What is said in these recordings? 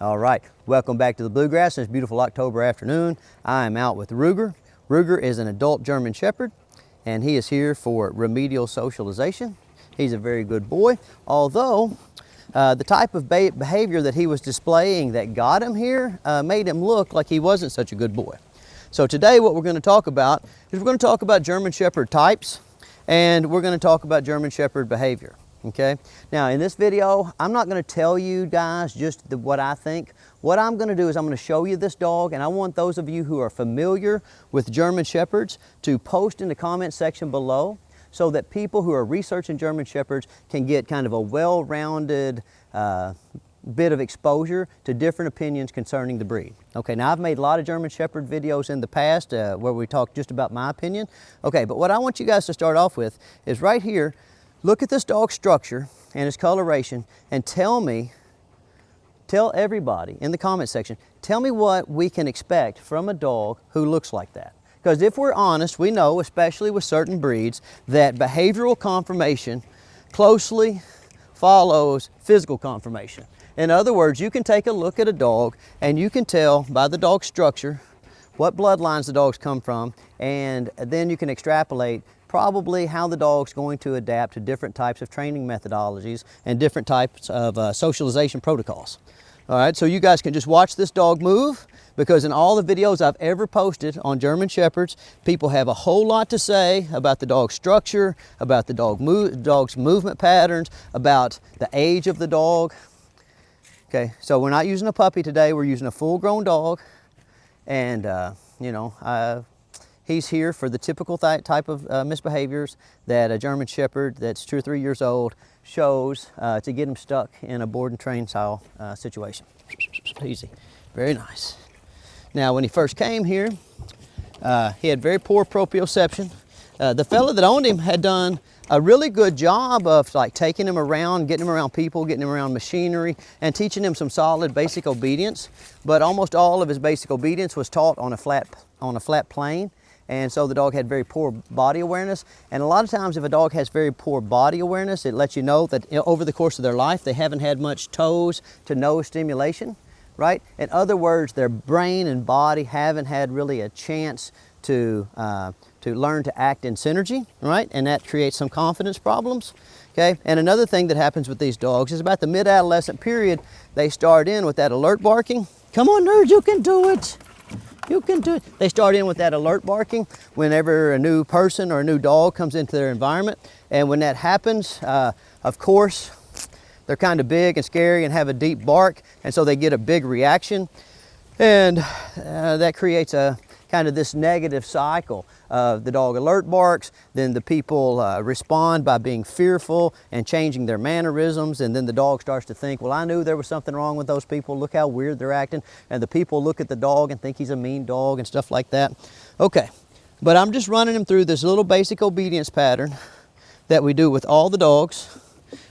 All right, welcome back to the Bluegrass on this beautiful October afternoon. I am out with Ruger. Ruger is an adult German Shepherd, and he is here for remedial socialization. He's a very good boy, although the type of behavior that he was displaying that got him here made him look like he wasn't such a good boy. So today what we're going to talk about is we're going to talk about German Shepherd types, and we're going to talk about German Shepherd behavior. Okay, now in this video, I'm not going to tell you guys just what I think. What I'm going to do is I'm going to show you this dog, and I want those of you who are familiar with German Shepherds to post in the comment section below so that people who are researching German Shepherds can get kind of a well-rounded bit of exposure to different opinions concerning the breed. Okay, now I've made a lot of German Shepherd videos in the past where we talk just about my opinion. Okay, but what I want you guys to start off with is right here. Look at this dog's structure and his coloration and tell everybody in the comment section, tell me what we can expect from a dog who looks like that. Because if we're honest, we know, especially with certain breeds, that behavioral conformation closely follows physical conformation. In other words, you can take a look at a dog and you can tell by the dog's structure what bloodlines the dogs come from, and then you can extrapolate probably how the dog's going to adapt to different types of training methodologies and different types of socialization protocols. All right, so you guys can just watch this dog move, because in all the videos I've ever posted on German Shepherds, people have a whole lot to say about the dog's structure, about the dog's movement patterns, about the age of the dog. Okay, so we're not using a puppy today, we're using a full-grown dog, and he's here for the typical type of misbehaviors that a German Shepherd that's 2 or 3 years old shows to get him stuck in a board and train style situation. Easy, very nice. Now, when he first came here, he had very poor proprioception. The fella that owned him had done a really good job of like taking him around, getting him around people, getting him around machinery, and teaching him some solid basic obedience. But almost all of his basic obedience was taught on a flat plane. And so the dog had very poor body awareness. And a lot of times if a dog has very poor body awareness, it lets you know that over the course of their life, they haven't had much toes to nose stimulation, right? In other words, their brain and body haven't had really a chance to learn to act in synergy, right? And that creates some confidence problems, okay? And another thing that happens with these dogs is about the mid-adolescent period, they start in with that alert barking. Come on, nerd, you can do it. You can do it. They start in with that alert barking whenever a new person or a new dog comes into their environment. And when that happens, of course, they're kind of big and scary and have a deep bark. And so they get a big reaction. And that creates a kind of this negative cycle of the dog alert barks, then the people respond by being fearful and changing their mannerisms, and then the dog starts to think, well, I knew there was something wrong with those people, look how weird they're acting, and the people look at the dog and think he's a mean dog and stuff like that. Okay, but I'm just running him through this little basic obedience pattern that we do with all the dogs,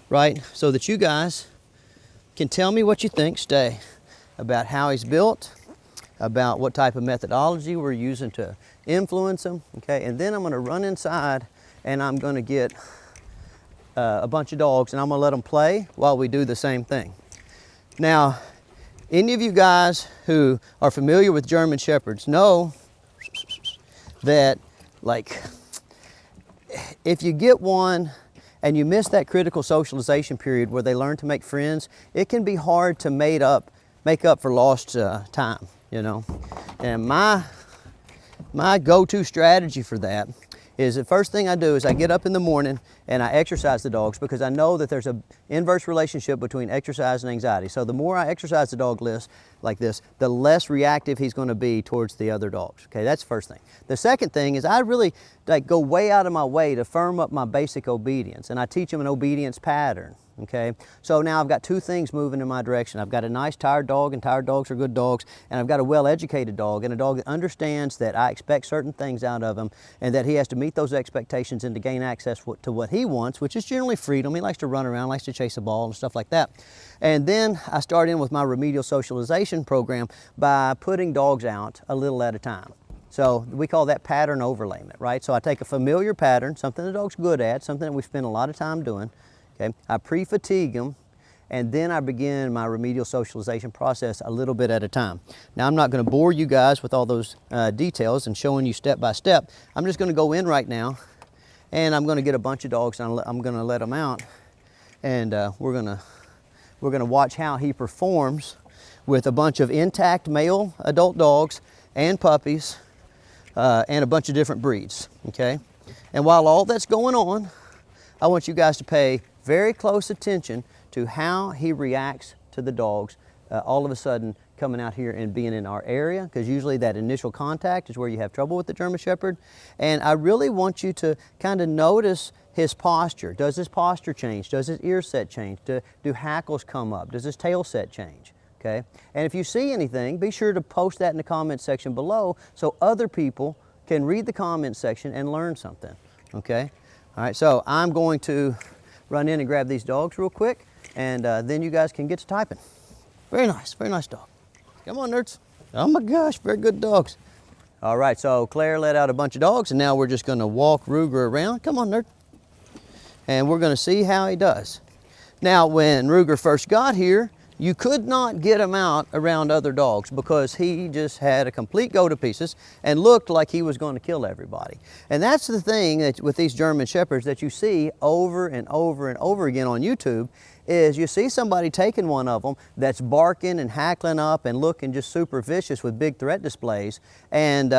right, so that you guys can tell me what you think, stay, about how he's built, about what type of methodology we're using to influence them, okay? And then I'm gonna run inside and I'm gonna get a bunch of dogs and I'm gonna let them play while we do the same thing. Now, any of you guys who are familiar with German Shepherds know that, like, if you get one and you miss that critical socialization period where they learn to make friends, it can be hard to make up for lost time. You know, and my go-to strategy for that is the first thing I do is I get up in the morning and I exercise the dogs, because I know that there's an inverse relationship between exercise and anxiety. So the more I exercise the dog like this, the less reactive he's going to be towards the other dogs. Okay, that's the first thing. The second thing is I really go way out of my way to firm up my basic obedience, and I teach them an obedience pattern. Okay, so now I've got two things moving in my direction. I've got a nice tired dog, and tired dogs are good dogs, and I've got a well-educated dog, and a dog that understands that I expect certain things out of him, and that he has to meet those expectations and to gain access to what he wants, which is generally freedom. He likes to run around, likes to chase a ball and stuff like that. And then I start in with my remedial socialization program by putting dogs out a little at a time. So we call that pattern overlayment, right? So I take a familiar pattern, something the dog's good at, something that we spend a lot of time doing. Okay, I pre-fatigue them, and then I begin my remedial socialization process a little bit at a time. Now, I'm not going to bore you guys with all those details and showing you step by step. I'm just going to go in right now, and I'm going to get a bunch of dogs, and I'm going to let them out, and we're going to watch how he performs with a bunch of intact male adult dogs and puppies and a bunch of different breeds, okay? And while all that's going on, I want you guys to pay very close attention to how he reacts to the dogs all of a sudden coming out here and being in our area, because usually that initial contact is where you have trouble with the German Shepherd. And I really want you to kind of notice his posture. Does his posture change? Does his ear set change? Do hackles come up? Does his tail set change? Okay? And if you see anything, be sure to post that in the comment section below so other people can read the comment section and learn something. Okay? All right, so I'm going to run in and grab these dogs real quick, and then you guys can get to typing. Very nice dog. Come on, nerds. Oh my gosh, very good dogs. All right, so Claire let out a bunch of dogs, and now we're just gonna walk Ruger around. Come on, nerd. And we're gonna see how he does. Now, when Ruger first got here, you could not get him out around other dogs because he just had a complete go to pieces and looked like he was going to kill everybody. And that's the thing that with these German Shepherds that you see over and over and over again on YouTube, is you see somebody taking one of them that's barking and hackling up and looking just super vicious with big threat displays, and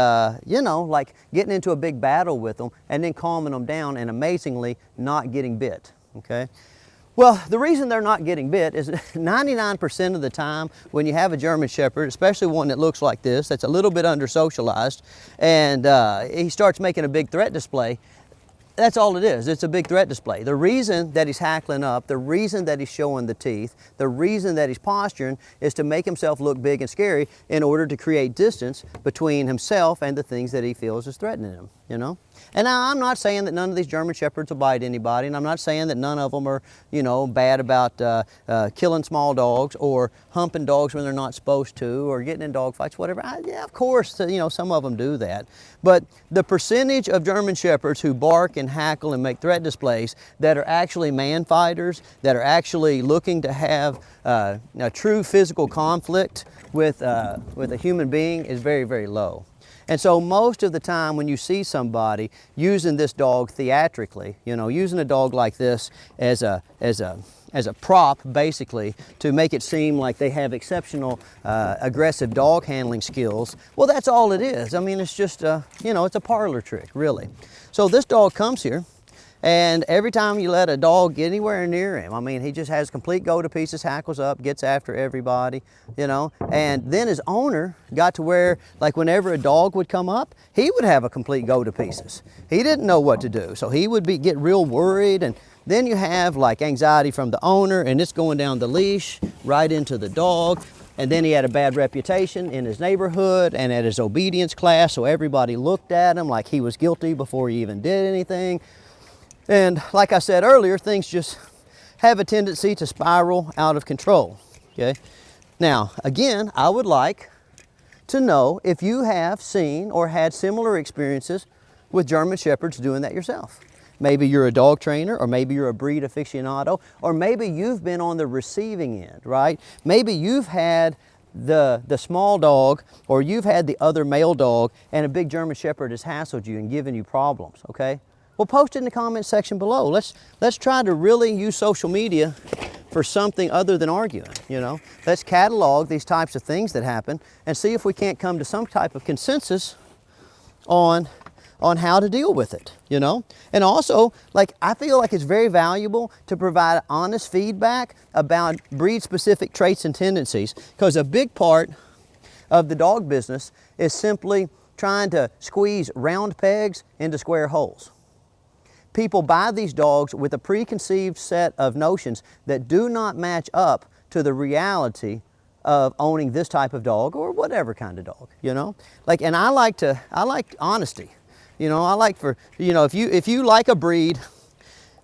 you know, like getting into a big battle with them and then calming them down and amazingly not getting bit, okay? Well, the reason they're not getting bit is 99% of the time when you have a German Shepherd, especially one that looks like this, that's a little bit under socialized, and he starts making a big threat display, that's all it is. It's a big threat display. The reason that he's hackling up, the reason that he's showing the teeth, the reason that he's posturing is to make himself look big and scary in order to create distance between himself and the things that he feels is threatening him, you know? And now, I'm not saying that none of these German Shepherds will bite anybody, and I'm not saying that none of them are, you know, bad about killing small dogs or humping dogs when they're not supposed to or getting in dog fights, whatever. Yeah, of course, you know, some of them do that. But the percentage of German Shepherds who bark and hackle and make threat displays that are actually man fighters, that are actually looking to have a true physical conflict with a human being is very, very low. And so most of the time when you see somebody using this dog theatrically, you know, using a dog like this as a prop, basically, to make it seem like they have exceptional aggressive dog handling skills, well, that's all it is. I mean, it's just, you know, it's a parlor trick, really. So this dog comes here, and every time you let a dog get anywhere near him, I mean, he just has complete go-to-pieces, hackles up, gets after everybody, you know. And then his owner got to where, like, whenever a dog would come up, he would have a complete go-to-pieces. He didn't know what to do, so he would get real worried, and then you have, like, anxiety from the owner, and it's going down the leash right into the dog. And then he had a bad reputation in his neighborhood and at his obedience class, so everybody looked at him like he was guilty before he even did anything. And like I said earlier, things just have a tendency to spiral out of control, okay? Now, again, I would like to know if you have seen or had similar experiences with German Shepherds doing that yourself. Maybe you're a dog trainer, or maybe you're a breed aficionado, or maybe you've been on the receiving end, right? Maybe you've had the small dog, or you've had the other male dog, and a big German Shepherd has hassled you and given you problems, okay? Well, post it in the comment section below. Let's try to really use social media for something other than arguing, you know? Let's catalog these types of things that happen and see if we can't come to some type of consensus on how to deal with it, you know? And also, like, I feel like it's very valuable to provide honest feedback about breed-specific traits and tendencies, because a big part of the dog business is simply trying to squeeze round pegs into square holes. People buy these dogs with a preconceived set of notions that do not match up to the reality of owning this type of dog or whatever kind of dog, you know? Like, and I like honesty. You know, I like for, you know, if you like a breed,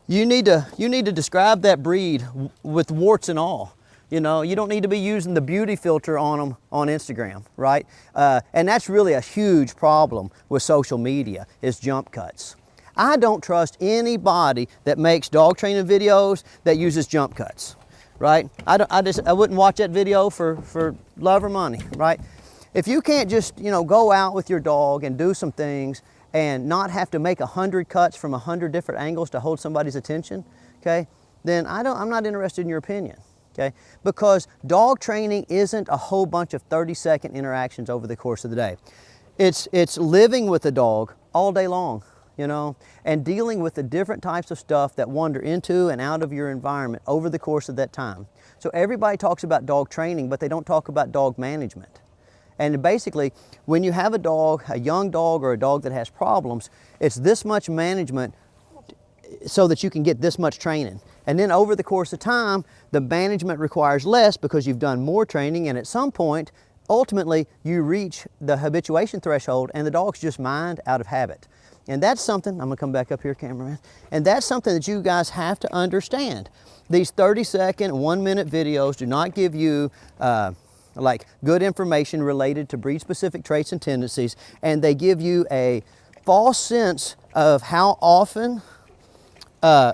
you need to describe that breed with warts and all. You know, you don't need to be using the beauty filter on them on Instagram, right? And that's really a huge problem with social media, is jump cuts. I don't trust anybody that makes dog training videos that uses jump cuts. right? I wouldn't watch that video for love or money, right? If you can't just, you know, go out with your dog and do some things and not have to make 100 cuts from 100 different angles to hold somebody's attention, okay, then I'm not interested in your opinion, okay? Because dog training isn't a whole bunch of 30-second interactions over the course of the day. It's living with the dog all day long, you know, and dealing with the different types of stuff that wander into and out of your environment over the course of that time. So everybody talks about dog training, but they don't talk about dog management. And basically, when you have a dog, a young dog or a dog that has problems, it's this much management so that you can get this much training. And then over the course of time, the management requires less because you've done more training, and at some point, ultimately, you reach the habituation threshold and the dog's just mind out of habit. And that's something, I'm gonna come back up here, cameraman, and that's something that you guys have to understand. These 30-second, 1-minute videos do not give you like good information related to breed-specific traits and tendencies, and they give you a false sense of how often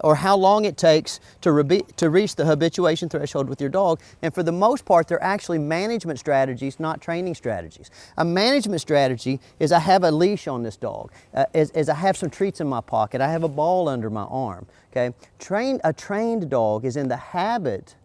or how long it takes to reach the habituation threshold with your dog. And for the most part, they're actually management strategies, not training strategies. A management strategy is I have a leash on this dog, is I have some treats in my pocket, I have a ball under my arm, okay? A trained dog is in the habit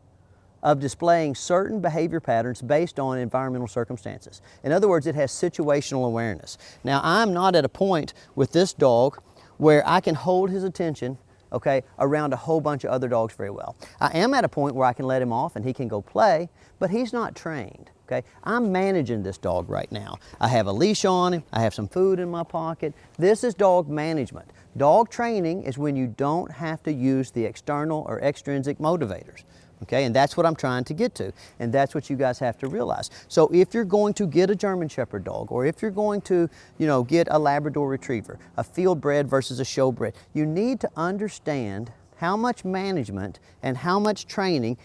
of displaying certain behavior patterns based on environmental circumstances. In other words, it has situational awareness. Now, I'm not at a point with this dog where I can hold his attention, okay, around a whole bunch of other dogs very well. I am at a point where I can let him off and he can go play, but he's not trained, okay? I'm managing this dog right now. I have a leash on him, I have some food in my pocket. This is dog management. Dog training is when you don't have to use the external or extrinsic motivators. Okay, and that's what I'm trying to get to, and that's what you guys have to realize. So if you're going to get a German Shepherd dog, or if you're going to, you know, get a Labrador Retriever, a field bred versus a show bred, you need to understand how much management and how much training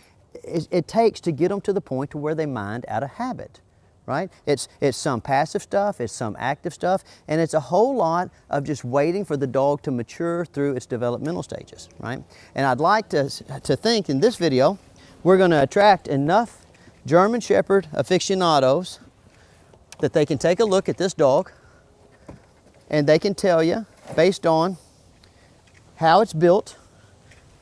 it takes to get them to the point to where they mind out of habit. Right? It's some passive stuff, it's some active stuff, and it's a whole lot of just waiting for the dog to mature through its developmental stages, right? And I'd like to think in this video, we're gonna attract enough German Shepherd aficionados that they can take a look at this dog and they can tell you, based on how it's built,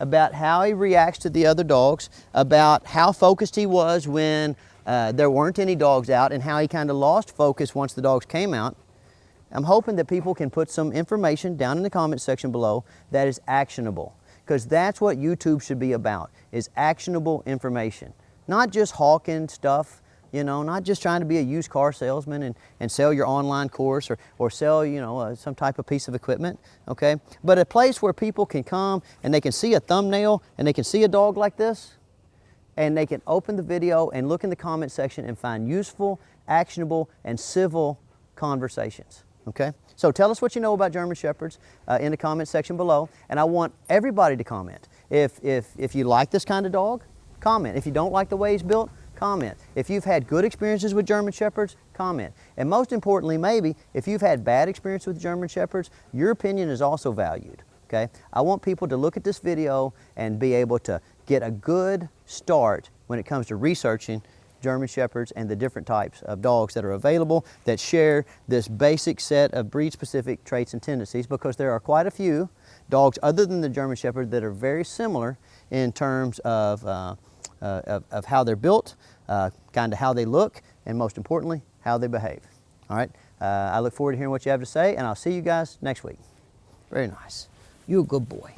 about how he reacts to the other dogs, about how focused he was when there weren't any dogs out, and how he kind of lost focus once the dogs came out. I'm hoping that people can put some information down in the comment section below that is actionable, because that's what YouTube should be about, is actionable information. Not just hawking stuff, you know, not just trying to be a used car salesman and sell your online course or sell, you know, some type of piece of equipment, okay? But a place where people can come and they can see a thumbnail and they can see a dog like this, and they can open the video and look in the comment section and find useful, actionable, and civil conversations, okay? So tell us what you know about German Shepherds in the comment section below, and I want everybody to comment. If you like this kind of dog, comment. If you don't like the way he's built, comment. If you've had good experiences with German Shepherds, comment. And most importantly, maybe, if you've had bad experience with German Shepherds, your opinion is also valued, okay? I want people to look at this video and be able to get a good start when it comes to researching German Shepherds and the different types of dogs that are available that share this basic set of breed-specific traits and tendencies, because there are quite a few dogs other than the German Shepherd that are very similar in terms of how they're built, kind of how they look, and most importantly, how they behave. All right, I look forward to hearing what you have to say, and I'll see you guys next week. Very nice. You're a good boy.